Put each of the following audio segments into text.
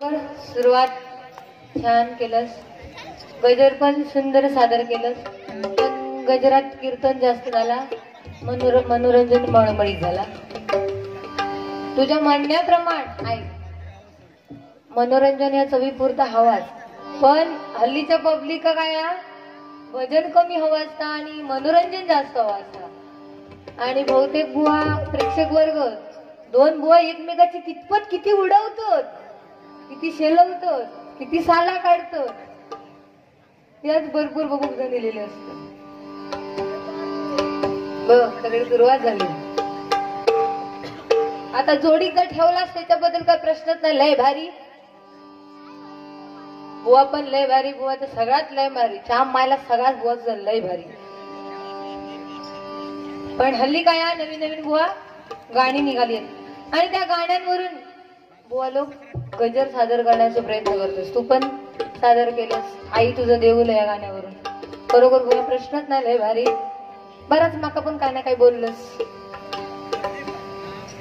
सुरुवात छान केलंस, गजर पण सुंदर सादर केलंस, पण गजरात कीर्तन जास्त झाला, मनोरंजन मळमळीत झाला. तुझ्या म्हणण्याप्रमाणे ऐक, मनोरंजन या चवीपुरता हवाच, पण हल्लीच्या पब्लिक काय भजन कमी हवं असतं आणि मनोरंजन जास्त हवं असतं. आणि बहुतेक बुवा प्रेक्षक वर्ग दोन बुवा एकमेकाची किती उडवतात, किती शेलवतात, किती साला काढतात, याच भरपूर बघून दिलेले असत. बघ सगळी सुरुवात झाली. आता जोडी जर ठेवलास त्याच्याबद्दल काय प्रश्नच नाही. लय भारी बुवा, पण लय भारी बुवा तर सगळ्यात लय भारी, चाम मायला सगळ्यात बुवा लय भारी. पण हल्ली काय नवीन नवीन बुवा गाणी निघाली आहेत आणि त्या गाण्यांवरून बुवा लोक गजर सादर करण्याचा प्रयत्न करतोस. तू पण सादर केलंस आई तुझं देऊल या गाण्यावरून. बरोबर बुवा, प्रश्नच नाही, लय भारी. बराच माका पण काय ना काय बोललंस,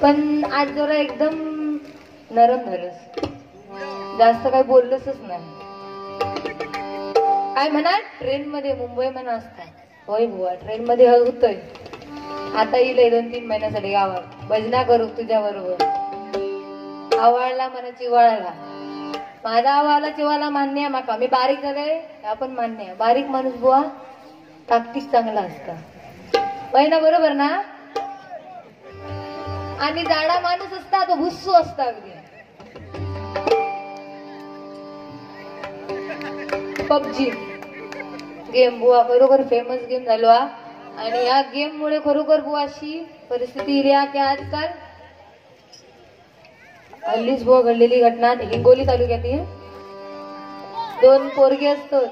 पण आज जरा एकदम नरम झालंस, जास्त काही बोललंसच नाही. काय म्हणा ट्रेन मध्ये मुंबई म्हणा असता. होय बुवा, ट्रेन मध्ये होतोय. आता येईल 2-3 महिन्यासाठी गावात भजना करू तुझ्या बरोबर. आवाळला म्हणा चिवाळाला, माझा आवाला चिवाला मान्य आहे माका. मी बारीक झालंय आपण मान्य आहे. बारीक माणूस बुवा ताकदीक चांगला असता, ना बरोबर ना. आणि जाडा माणूस असता तो भुस्सू असता अगदी. पबजी गेम बुवा खरोखर फेमस गेम झालो हा. आणि या गेम मुळे खरोखर बुवा अशी परिस्थिती इली की आजकाल हल्लीच बुवा घडलेली घटना हिंगोली तालुक्यातील 2 पोरगे असतात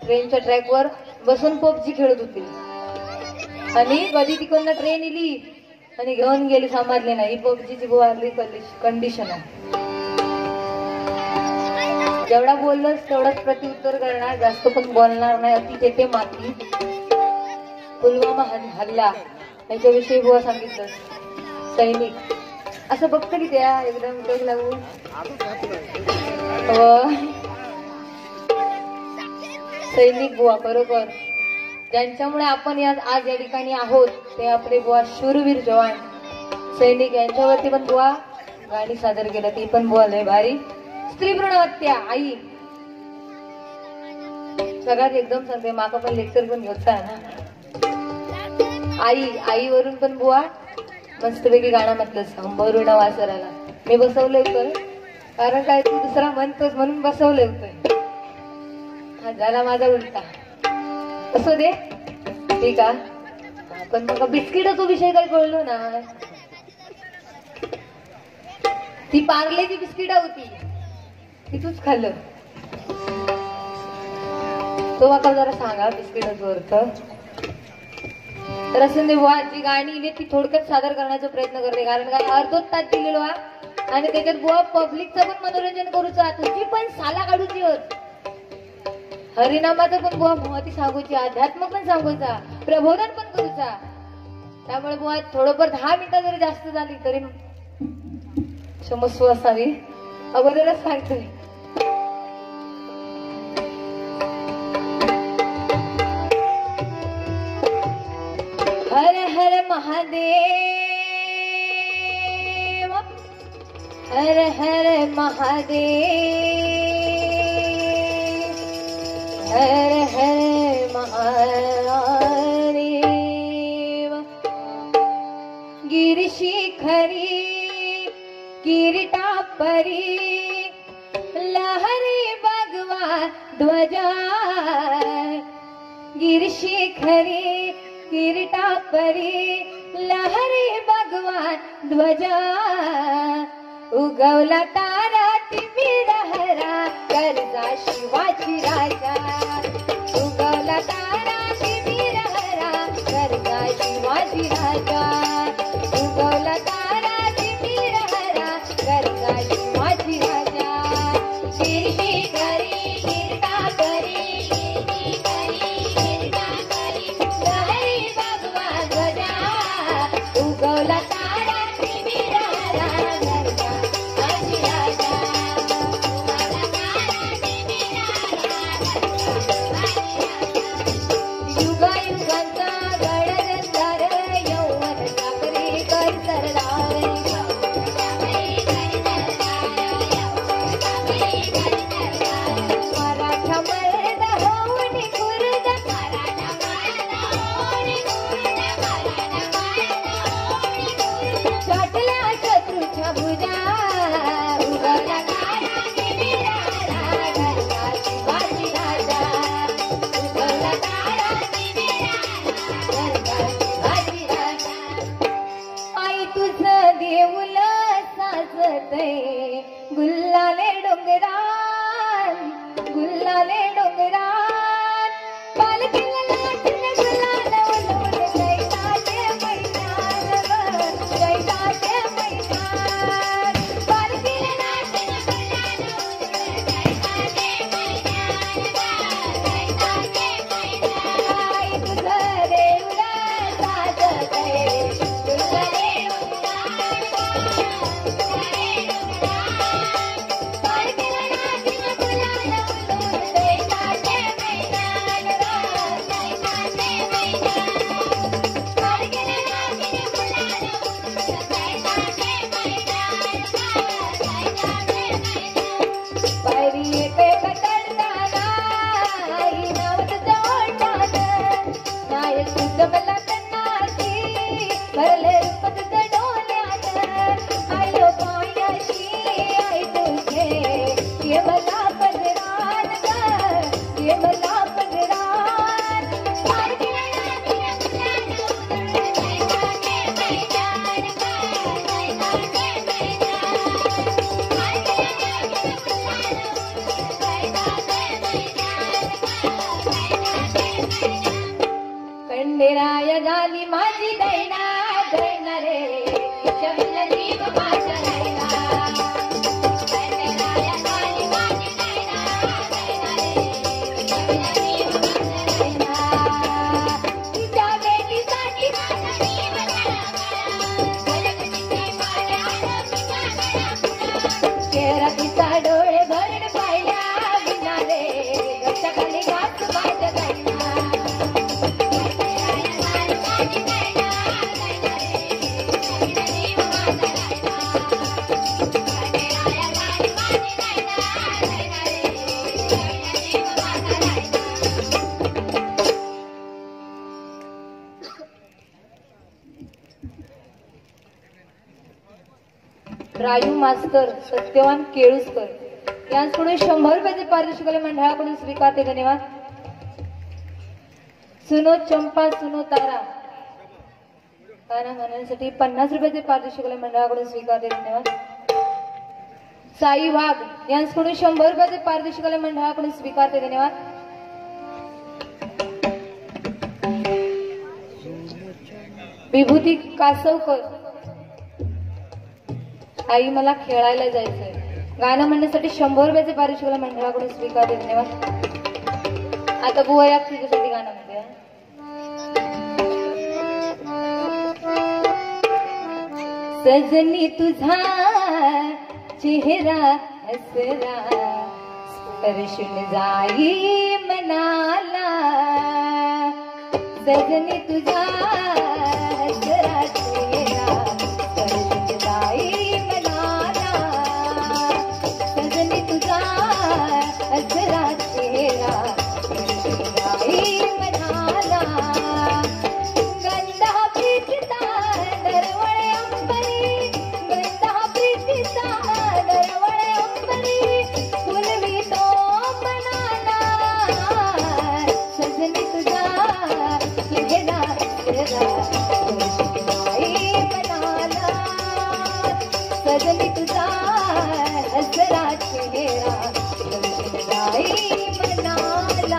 ट्रेनच्या ट्रॅकवर बसून पबजी खेळत होते आणि कधी तिकडनं ट्रेन इली आणि घेऊन गेली, समजले नाही. ही पबजीची बुवा कंडिशन आहे. जेवढा बोललोस तेवढाच प्रत्युत्तर करणार, जास्त पण बोलणार नाही. अति तेथे माती. पुलवामा हल्ला याच्याविषयी बुवा सांगितलं. सैनिक असं बघतं की त्या एकदम टोक लागून सैनिक बुवा बरोबर, ज्यांच्यामुळे आपण आज या ठिकाणी आहोत ते आपले बुवा शूरवीर जवान सैनिक. यांच्यावरती पण बुवा गाणी सादर केलं, ती पण बुवा लय भारी. स्त्री भ्रूण हत्या आई सगळ्यात एकदम सांगते, माका पण लेक्चर पण घेता ना. आईवरून पण बुवा मस्तपैकी गाणं म्हटलं संभरुण वासराला. मी बसवलं होतं कारण काय तू दुसरा म्हणतोस म्हणून बसवलं होतं. हा झाला माझा उलटा. असं दे ठीक आहे. पण मग बिस्किटाचा विषय काही कळलो ना. ती पार्लेची बिस्किट होती ती तूच खाल्लं. तो माका जरा सांगा बिस्किटाचं अर्थ. तर असं दे बुवा, जी गाणी इले ती थोडक्यात सादर करण्याचा प्रयत्न करते. कारण काय अर्धोच तास दिलेलो हा आणि त्याच्यात बुवा पब्लिकचं पण मनोरंजन करूचा, तुझी पण साला काढूची होत. हरिनामाचं पण बुवा महती सांगूची, अध्यात्म पण सांगूचा, प्रबोधन पण करूचा. त्यामुळे बुवा थोडंफार 10 मिनिटं जरी जास्त झाली तरी क्षमस्व असावी. अगोदरच सांगतोय. हर हर महादेव, हर हर महादेव, हर हर महादेव. गिरिशिखरी किरीटापरी लहरी भगवा ध्वजा. गिरिशिखरी किरीटापरी लहरी भगवान ध्वजा. उगवला तारा तिमिरहरा करजा शिवाजी राजा. उगवला तारा तिमिरहरा करजा शिवाजी राजा. उगवला तारा तिमिरहरा करजा शिवाजी राजा. गिरिशिखरी किरीटापरी उगवला तारा तिमिरहरा करजा शिवाजी राजा. राजू मास्तर सत्यवान केळुसकर यांच्याकडून 100 रुपयाचे पारितोषिक मंडळाकडून स्वीकारते. धन्यवाद. सुनो चंपा सुनो तारा गाणं म्हणण्यासाठी 50 रुपयाचे पारितोषिक मंडळाकडून स्वीकारते. धन्यवाद. साई वाघ यांच्याकडून 100 रुपयाचे पारितोषिक मंडळाकडून स्वीकारते. धन्यवाद. विभूती कासवकर आई मला खेळायला जायचंय गाणं म्हणण्यासाठी 100 रुपयाचे पारितोषिक मंडळाकडून स्वीकारते. धन्यवाद. आता बुवा या तुझ्यासाठी गाणं म्हणते. सजनी तुझा चेहरा हसरा स्पर्शून जाई मनाला सजनी तुझा हसरा चेहरा स्पर्शून जाई मनाला सजनी तुझा हसरा चेहरा स्पर्शून जाई मनाला गंधा प्रीतीचा दरवळे अंबरी गंधा प्रीतीचा दरवळे अंबरी फुलवी तो मनाला सजनी तुझा चेहरा हसरा स्पर्शून जाई मनाला सजनी तुझा हसरा चेहरा स्पर्शून जाई मनाला.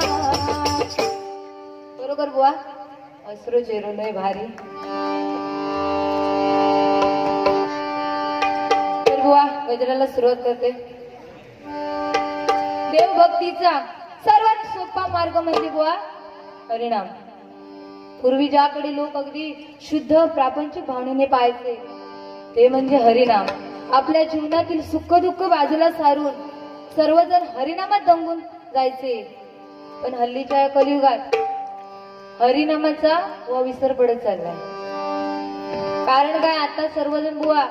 बरोबर बुवा. अश्रू चेहरोलय भारी. तर बुवा गजराला सुरुवात करते. देवभक्तीचा सर्वात सोपा मार्ग म्हणजे बुवा हरिनाम. पूर्वी ज्याकडे लोक अगदी शुद्ध प्रापंचिक भावनेने पाहायचे ते म्हणजे हरिनाम. आपल्या जीवनातील सुख दुःख बाजूला सारून सर्वजण हरिनामात दंगून जायचे. पण हल्लीच्या कलियुगात हरिनामाचा व विसर पडत चाललाय. कारण काय आता सर्वजण बुवा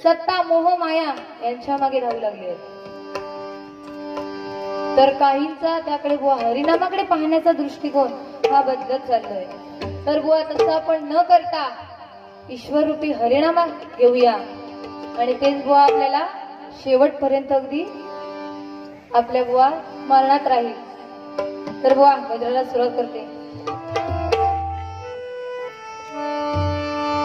सत्ता मोह माया यांच्या मागे धावू लागले आहेत. तर काहींचा त्याकडे बुवा हरिनामाकडे पाहण्याचा दृष्टिकोन हा बदलत चाललाय. तर बुवा तसं आपण न करता ईश्वर रूपी हरिनामा घेऊया आणि तेच बुवा आपल्याला शेवटपर्यंत अगदी आपल्या बुवा मरणात राहील. तर बुवा गजराला सुरुवात करते.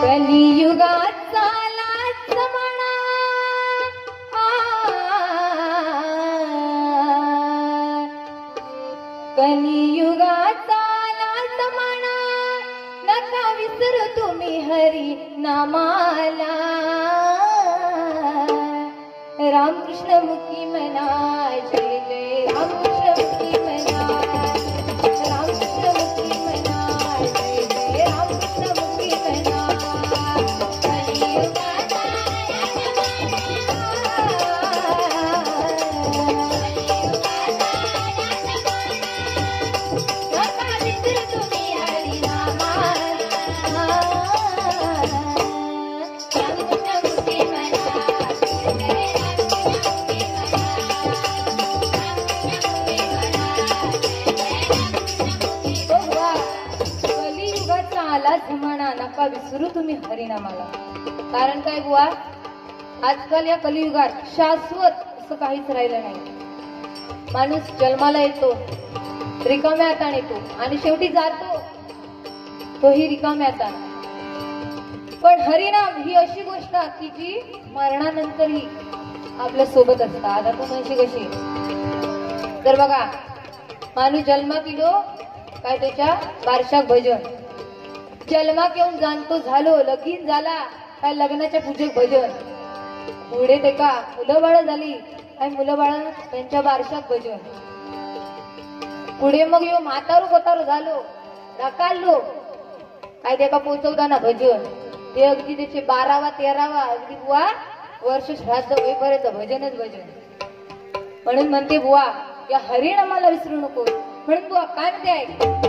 कलियुगाचा लाच म्हणा कलियुगाचा लाच म्हणा नका विसरू तुम्ही हरी नामाला रामकृष्ण मुखी म्हणा जय जय रामकृष्ण मुखी म्हणा रामकृष्ण मुखी म्हणा जय जय रामकृष्ण मुखी म्हणा म्हणा नका विसरू तुम्ही हरिनामाला. कारण काय बुवा आजकाल या कलियुगात शाश्वत असं काहीच राहिलं नाही. माणूस जन्माला येतो रिकाम्या हाताने येतो आणि शेवटी जातो तोही रिकाम्या हाताने. पण हरिनाम ही अशी गोष्ट की जी मरणानंतरही आपल्या सोबत असतात. आता तू म्हणशी कशी. तर बघा माणूस जन्मात इलो काय त्याच्या बारशाक भजन जन्माक येऊन जाणतो झालो लगीन झाला काय लग्नाच्या पूजेक भजन पुढे ते का मुलं बाळ झाली काय मुलं बाळ त्यांच्या बारशाक भजन पुढे मग येऊ म्हातारू कोतारू झालो ढकाललो काय ते का पोचवताना भजन ते अगदी त्याचे 12वा 13वा अगदी बुवा वर्ष श्राद्ध होईपर्यंत भजनच भजन. म्हणून म्हणते बुवा या हरिनामाला विसरू नको. म्हणून बुवा काय म्हणते ऐक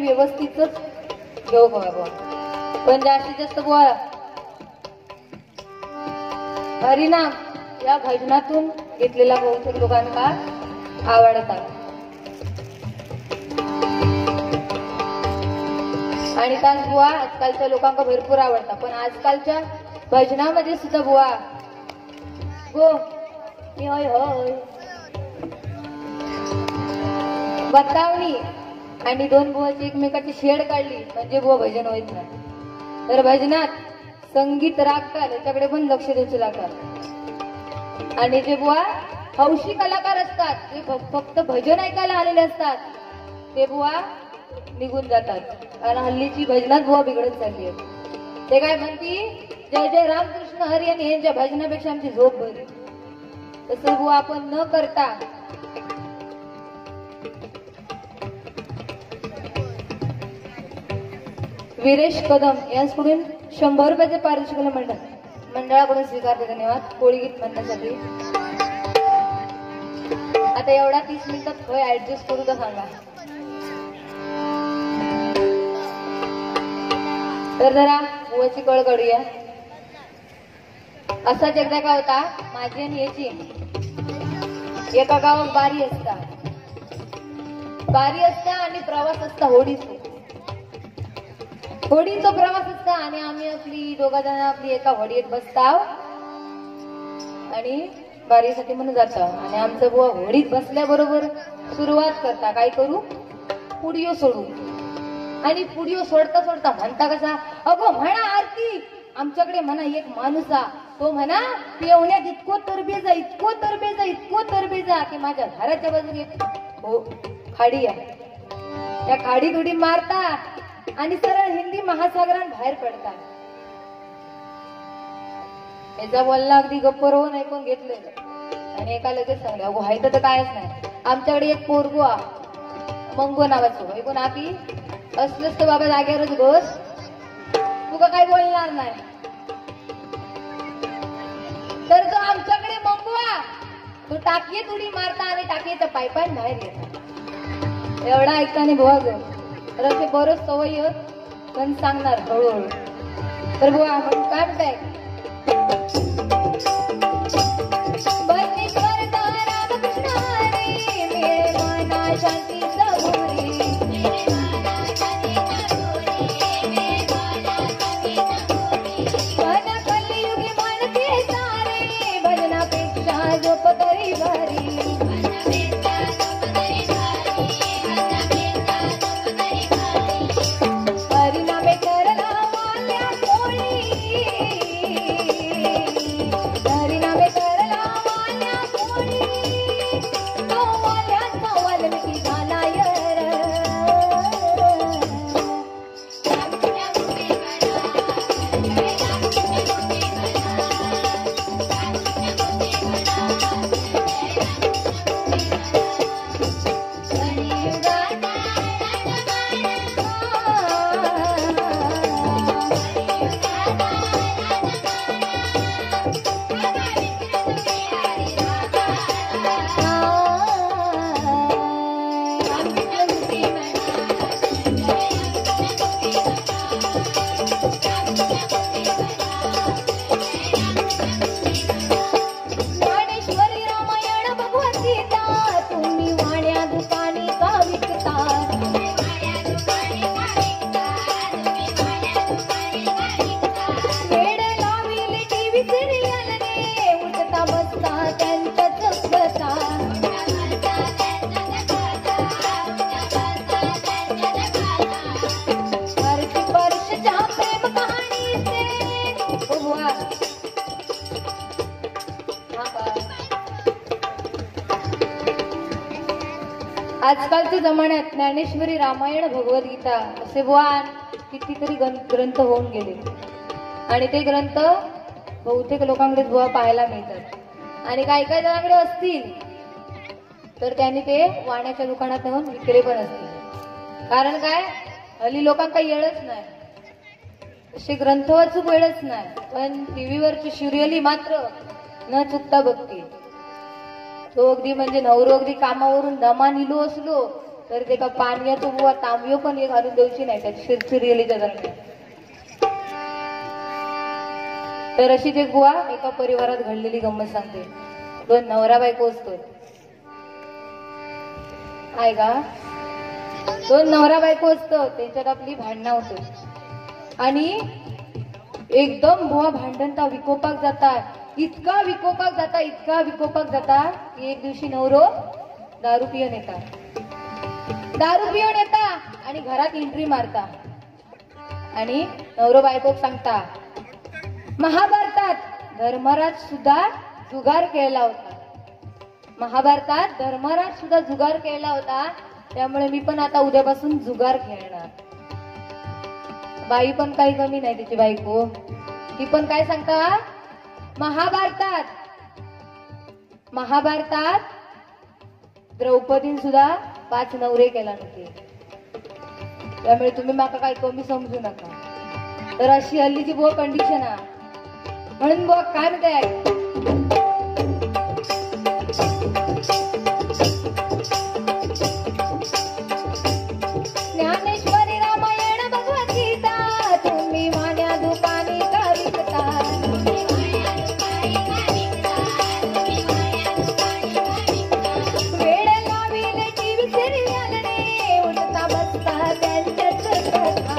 व्यवस्थितच घेऊ बाबा. पण जास्तीत जास्त बुवा हरिनाम या भजनातून घेतलेला बहुतेक लोकांना आवडतात. आणि तास बुवा आजकालच्या लोकांना भरपूर आवडतात. पण आजकालच्या भजनामध्ये सुद्धा बुवा गो मी होय होय बतावणी आणि दोन बुवाची एकमेकाची शेड काढली म्हणजे बुवा भजन होत नाही. तर भजनात संगीत राग ताल याच्याकडे पण लक्ष द्यायचं लागतात. आणि जे बुवा हौशी कलाकार असतात जे फक्त भजन ऐकायला आलेले असतात ते बुवा निघून जातात. कारण हल्लीची भजनात बुवा बिघडत चालली आहे. ते काय म्हणती जय जय रामकृष्ण हरी आणि यांच्या भजनापेक्षा आमची झोप बरी. तसं बुवा आपण न करता वीरेश कदम यांच्याकडून 100 रुपयाचे पारितोषिक मंडळाकडून स्वीकारते. धन्यवाद. कोळी गीत म्हणण्यासाठी. आता एवढा 30 मिनिटात होय ऍडजस्ट करू तर सांगा. तर जरा बुवाची कळ काढूया. असाच एकदा काय होता माझी आणि याची एका गावात बारी असता आणि प्रवास असता होडीचा प्रवास असता. आणि आम्ही आपली दोघा जण आपली एका होडीत बसताव आणि बारीसाठी म्हणून जातो. आणि आमचं बुवा होडीत बसल्याबरोबर सुरुवात करता काय करू पुडिओ सोडू. आणि पुडिओ सोडता सोडता म्हणता कसा अगो म्हणा आरती आमच्याकडे म्हणा एक माणूसा तो म्हणा पिवण्यात इतको तरबेजा की माझ्या घराच्या बाजूने हो खाडी आहे. त्या खाडी उडी मारता आणि सरळ हिंदी महासागरात बाहेर पडतात. याचा बोलला अगदी गप्प रोवून ऐकून घेतलेलं आणि एका लगेच सांगले अगो हायत तर कायच नाही. आमच्याकडे एक पोरगो मंगो नावाचं ऐकून आपी असलंच तर बाबा जागेवरच बस तू का काय बोलणार नाही. तर तो आमच्याकडे मंगवा तो टाकीत उडी मारता आणि टाकीच्या पायपान बाहेर येतात. एवढा ऐकताना बुवा ग तर असे बरंच सवय पण सांगणार हळूहळू. तर बुवा काय म्हणताय शांती कलियुगी म्हणते सारे भजनापेक्षा झोप तरी भारी. आजकालच्या जमान्यात ज्ञानेश्वरी रामायण भगवद्गीता असे बुवा कितीतरी ग्रंथ होऊन गेले आणि ते ग्रंथ बहुतेक लोकांकडे बुवा पाहायला मिळतात. आणि काही काही जणांकडे असतील तर त्यांनी ते वाण्याच्या दुकानात नेऊन विकले पण असतील. कारण काय हल्ली लोकांना येळच नाही असे ग्रंथ वाचूक वेळच नाही. पण टीव्हीवरची सिरियली मात्र न चुकता बघते. तो अगदी म्हणजे नवरो अगदी कामावरून दमा निलो असलो तर ते का पाण्याचो बुवा तांबयो पण एक घालून देऊची नाही त्याची शिरशिरलेच्या दरम्यान. तर अशीच एक बुवा एका परिवारात घडलेली गंमत सांगते. दोन नवरा बायको असतो. आहे का? दोन नवरा बायको असतो, त्यांच्यात आपली भांडणं होतो आणि एकदम बुवा भांडणता विकोपाक जातात. इतका विकोपाक जाता की एक दिवशी नवरो दारू पिऊन येता आणि घरात एंट्री मारता आणि नवरो बायकोक सांगता, महाभारतात धर्मराज सुद्धा जुगार केला होता. त्यामुळे मी पण आता उद्यापासून जुगार खेळणार. बाई पण काही कमी नाही तिची बायको. ती पण काय सांगता, महाभारतात द्रौपदीन सुद्धा 5 नवरे केला नव्हते. त्यामुळे तुम्ही माका काही कमी समजू नका. तर अशी हल्लीची बुवा कंडिशन आहे. म्हणून बुवा काय म्हणते, ज्ञानेश्वरी रामायण भगवद्गीता तुम्ही वाण्या दुकानी का विकता. वेळ लाविले टीव्ही सिरियलने उठता बसता त्यांच्याच कथा.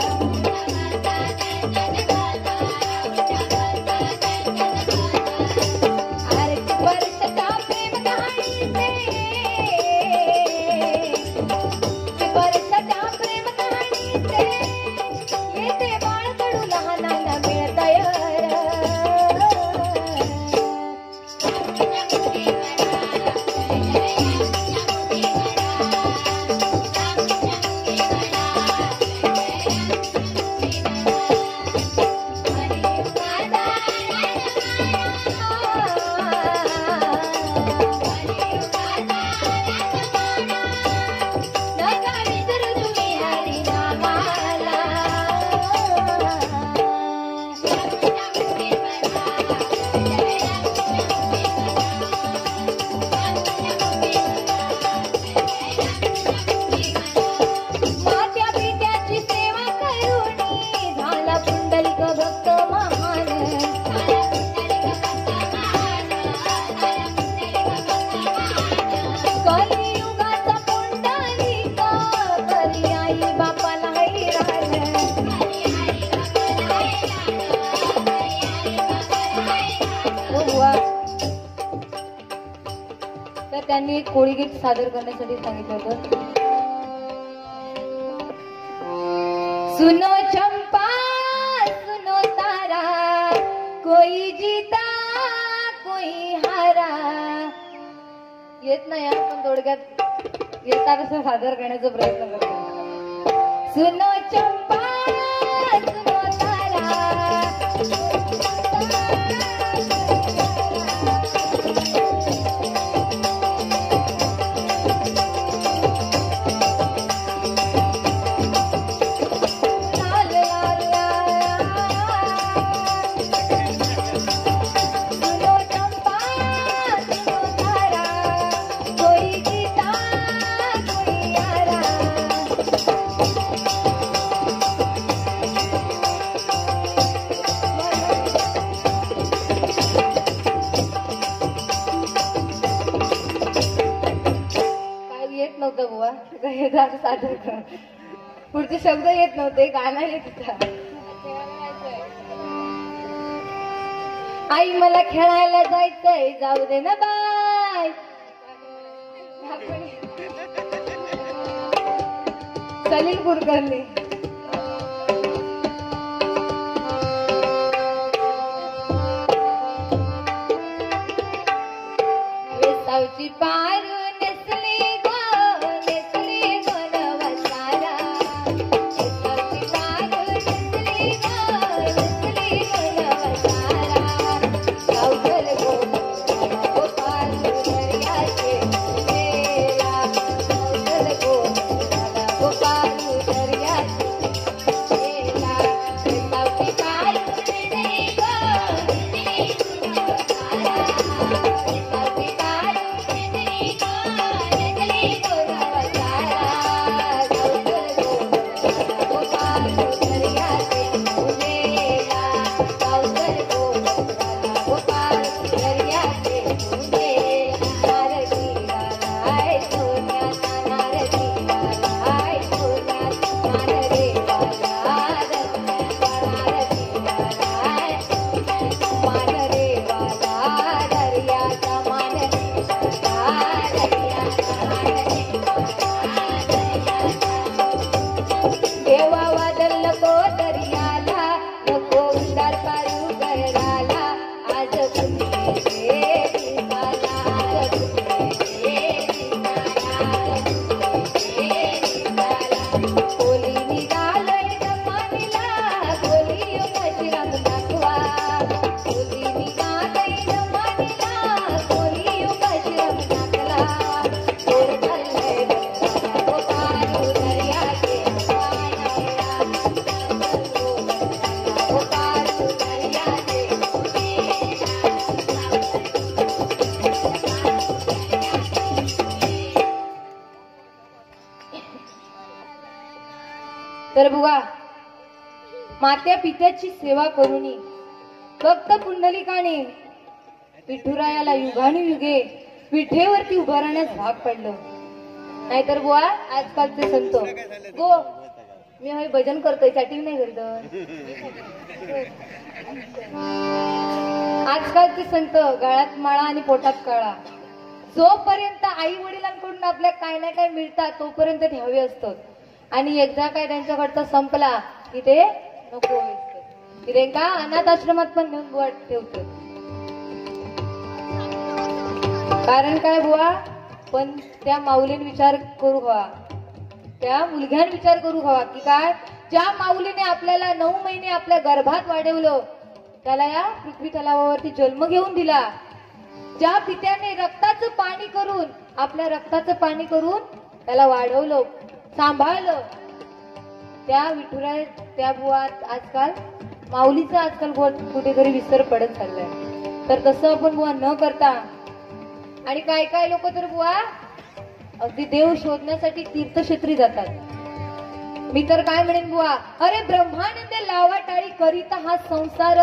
त्यांनी एक कोळी गीत सादर करण्यासाठी सांगितलं होतं. सुनो चंपा सुनो तारा कोई जीता कोई हारा. येत नाही यार, पण थोडक्यात येता कसं सादर करण्याचा प्रयत्न करतो. सुनो चंपा सुनो तारा सादर कर. पुढचे शब्द येत नव्हते, गाणं येत होता. आई मला खेळायला जायचंय, जाऊ दे ना बाय. सलील कुलकर्णी. वेसावची पारू तर बुवा मात्या पित्याची सेवा करूनी फक्त पुंडलिकाने विठुरायाला युगानुयुगे विठेवरती उभं राहण्यास भाग पडलं. नाहीतर बुवा आजकालचे संत गो मी हे भजन करतोय चॅटिंग नाही करत. आजकालचे संत गळ्यात माळा आणि पोटात काळा. जोपर्यंत आई वडिलांकडून आपल्या काय ना काय मिळतात तोपर्यंत ते हवे असतात आणि एकदा काय त्यांच्याकडचा संपला की ते नको असतं की ते का अनाथ आश्रमात पण नेऊन बुवा ठेवतात. कारण काय बुवा पण त्या माऊलीने विचार करू हवा, त्या मुलग्याने विचार करू हवा की काय ज्या माऊलीने आपल्याला 9 महिने आपल्या गर्भात वाढवलं त्याला या पृथ्वी तलावावरती जन्म घेऊन दिला. ज्या पित्याने रक्ताचं पाणी करून आपल्या रक्ताचं पाणी करून त्याला वाढवलं सांभाळलं त्या विठुराय त्या बुवा आजकाल माऊलीचा आजकाल कुठेतरी विसर पडत चाललाय. तर तसं आपण बुवा न करता आणि काय काय लोक तर बुवा अगदी देव शोधण्यासाठी तीर्थक्षेत्री जातात. मी तर काय म्हणेन बुवा अरे ब्रह्मानंद लावा टाळी करीता हा संसार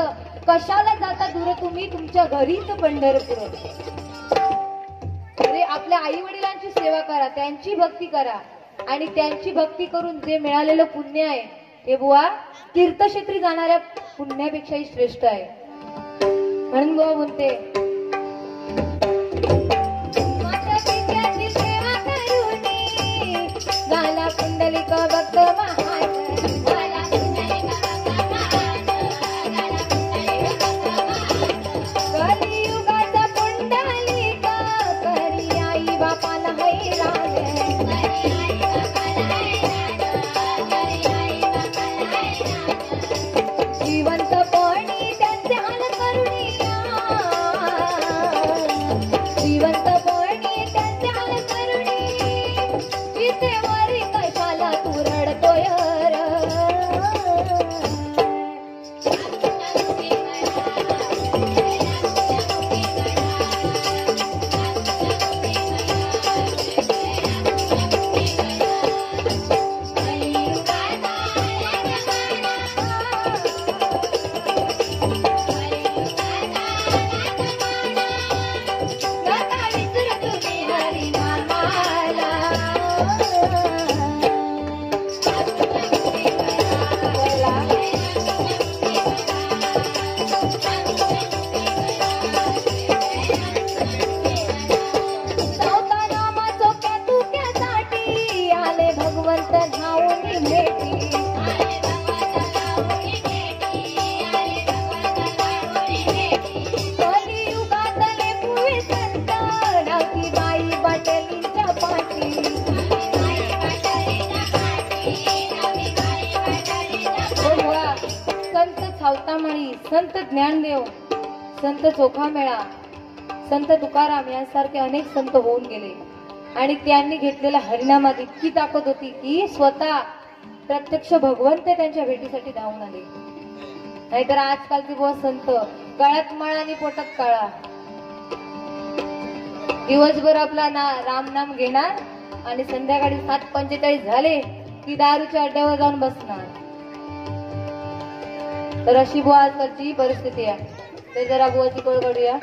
कशाला जाता दूर तुम्ही तुमच्या घरीच पंढरपूर. अरे आपल्या आई वडिलांची सेवा करा त्यांची भक्ती करा आणि त्यांची भक्ती करून जे मिळालेलं पुण्य आहे ते बुवा तीर्थक्षेत्री जाणाऱ्या पुण्यापेक्षाही श्रेष्ठ आहे. म्हणून बुवा म्हणते गाला पुंडलिक भक्त महान कलियुगाचा पुंडलिक करी आई बापाला हैराण. जिवंतपणी त्यांचे हाल करुणिया जिवंतपणी त्यांचे हाल करुणी जिथे वरी कशाला तू रडतोय संत ज्ञानदेव संत चोखामेळा संत तुकाराम यांसारखे अनेक संत होऊन गेले आणि त्यांनी घेतलेल्या हरिनामात इतकी ताकद होती की स्वतः प्रत्यक्ष भगवंत त्यांच्या भेटीसाठी धावून आले. नाहीतर आजकालचे बुवा संत गळ्यात माळा आणि पोटात काळा. दिवसभर आपला राम नाम घेणार आणि संध्याकाळी 7:45 झाले की दारूच्या अड्ड्यावर जाऊन बसणार. तर अशी बुवा आजकालची परिस्थिती आहे. ते जरा बुवाची कळ काढूया.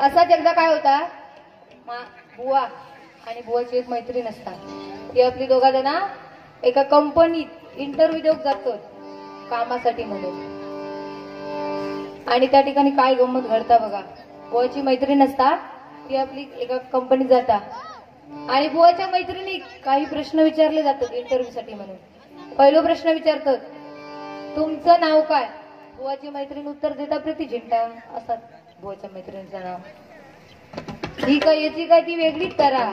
असाच एकदा काय होता बुवा आणि बुवाची एक मैत्रीण असतात. ती आपली दोघा जण एका कंपनीत इंटरव्ह्यू देऊन जातो कामासाठी म्हणून. आणि त्या ठिकाणी काय गंमत घडता बघा. बुवाची मैत्रीण असता ती आपली एका कंपनीत जाता आणि बुवाच्या मैत्रिणी काही प्रश्न विचारले जातात इंटरव्ह्यू साठी म्हणून. पहिला प्रश्न विचारतात तुमचं नाव काय. बुवाची मैत्रीण उत्तर देता प्रीती झिंटा असतात बुवाच्या मैत्रिणीचं नाव. ठीक आहे याची काय ती वेगळीच करा.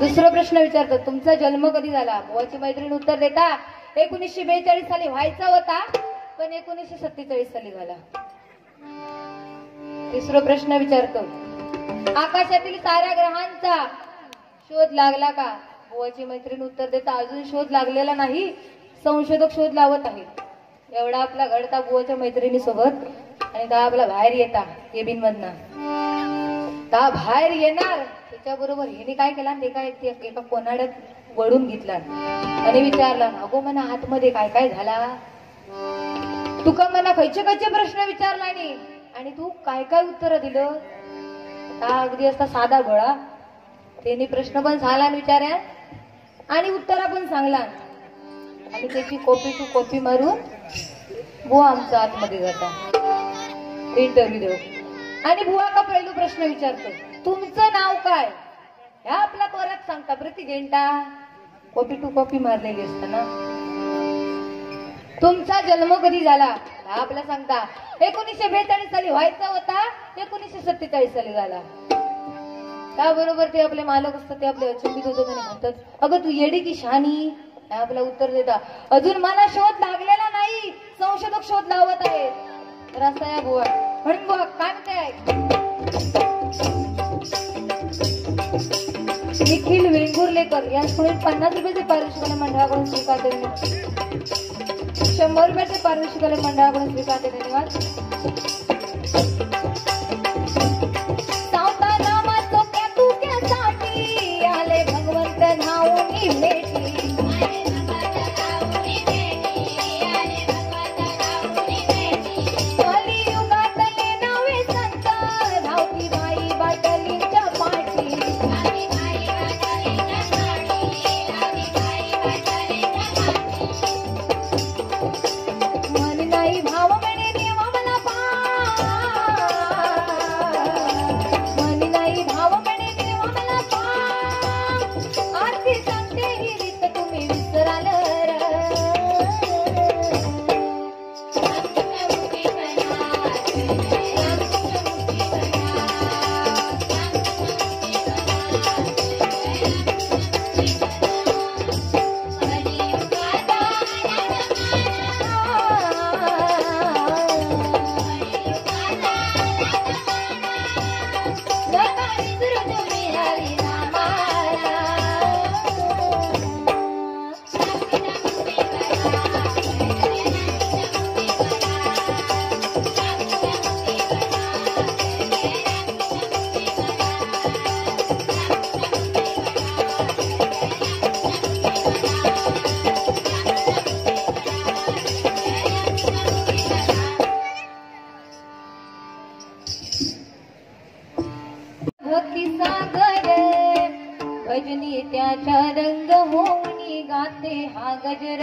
दुसरा प्रश्न विचारतात तुमचा जन्म कधी झाला. बुवाची मैत्रीण उत्तर देता 1942 साली व्हायचा होता पण 1947 साली झाला. तिसरा प्रश्न विचारतो आकाशातील साऱ्या ग्रहांचा शोध लागला का. बुवाची मैत्रीण उत्तर देता अजून शोध लागलेला नाही संशोधक शोध लावत आहेत. एवढा आपला घडता बुवाच्या मैत्रिणी सोबत आणि आपला बाहेर येता केबिन मधनं बाहेर येणार त्याच्याबरोबर ह्याने काय केला ते काय एका कोनाड्यात वळून घेतला आणि विचारला अगो मना आतमध्ये काय काय झाला तुका मना खयचे खयचे प्रश्न विचारला आणि तू काय काय उत्तर दिलं का अगदी असता साधा गोळा त्यांनी प्रश्न पण झाला विचार्या आणि उत्तरा पण सांगला आणि त्याची कॉपी टू कॉपी मारून बुवा आमचा आतमध्ये जाता इंटरव्ह्यू देऊ आणि बुवा का पहिला प्रश्न विचारतो तुमचं नाव काय ह्या आपला कोऱ्यात सांगता प्रति घंटा कॉपी टू कॉपी मारलेली असताना तुमचा जन्म कधी झाला हा आपला सांगता 1942 साली व्हायचा होता 1947 साली झाला त्याबरोबर ते आपले मालक असतात ते आपले अचंबित होतात आणि म्हणतात अगं तू येडी की शहाणी आपला उत्तर देता अजून मला शोध लागलेला नाही संशोधक शोध लावत आहेत रसाया बुवा म्हणून बुवा काय म्हणते निखिल वेंगुर्लेकर या पुढे 50 रुपयाचे पारितोषिक मंडळाकडून स्वीकारते 100 रुपयाचे पारितोषिक मंडळाकडून स्वीकारते धन्यवाद भगवंत नाऊनी भेटी कलियुगातले नवे संत धावती बाई बाटलीच्या पाठी मन नाही भाव म्हणे देवा मला मन नाही भाव म्हणे देवा मला आरती सांगते ही रीत तुम्ही विसराल भक्ती सागर भजनी त्याच्या रंग होऊनी गाते हा गजर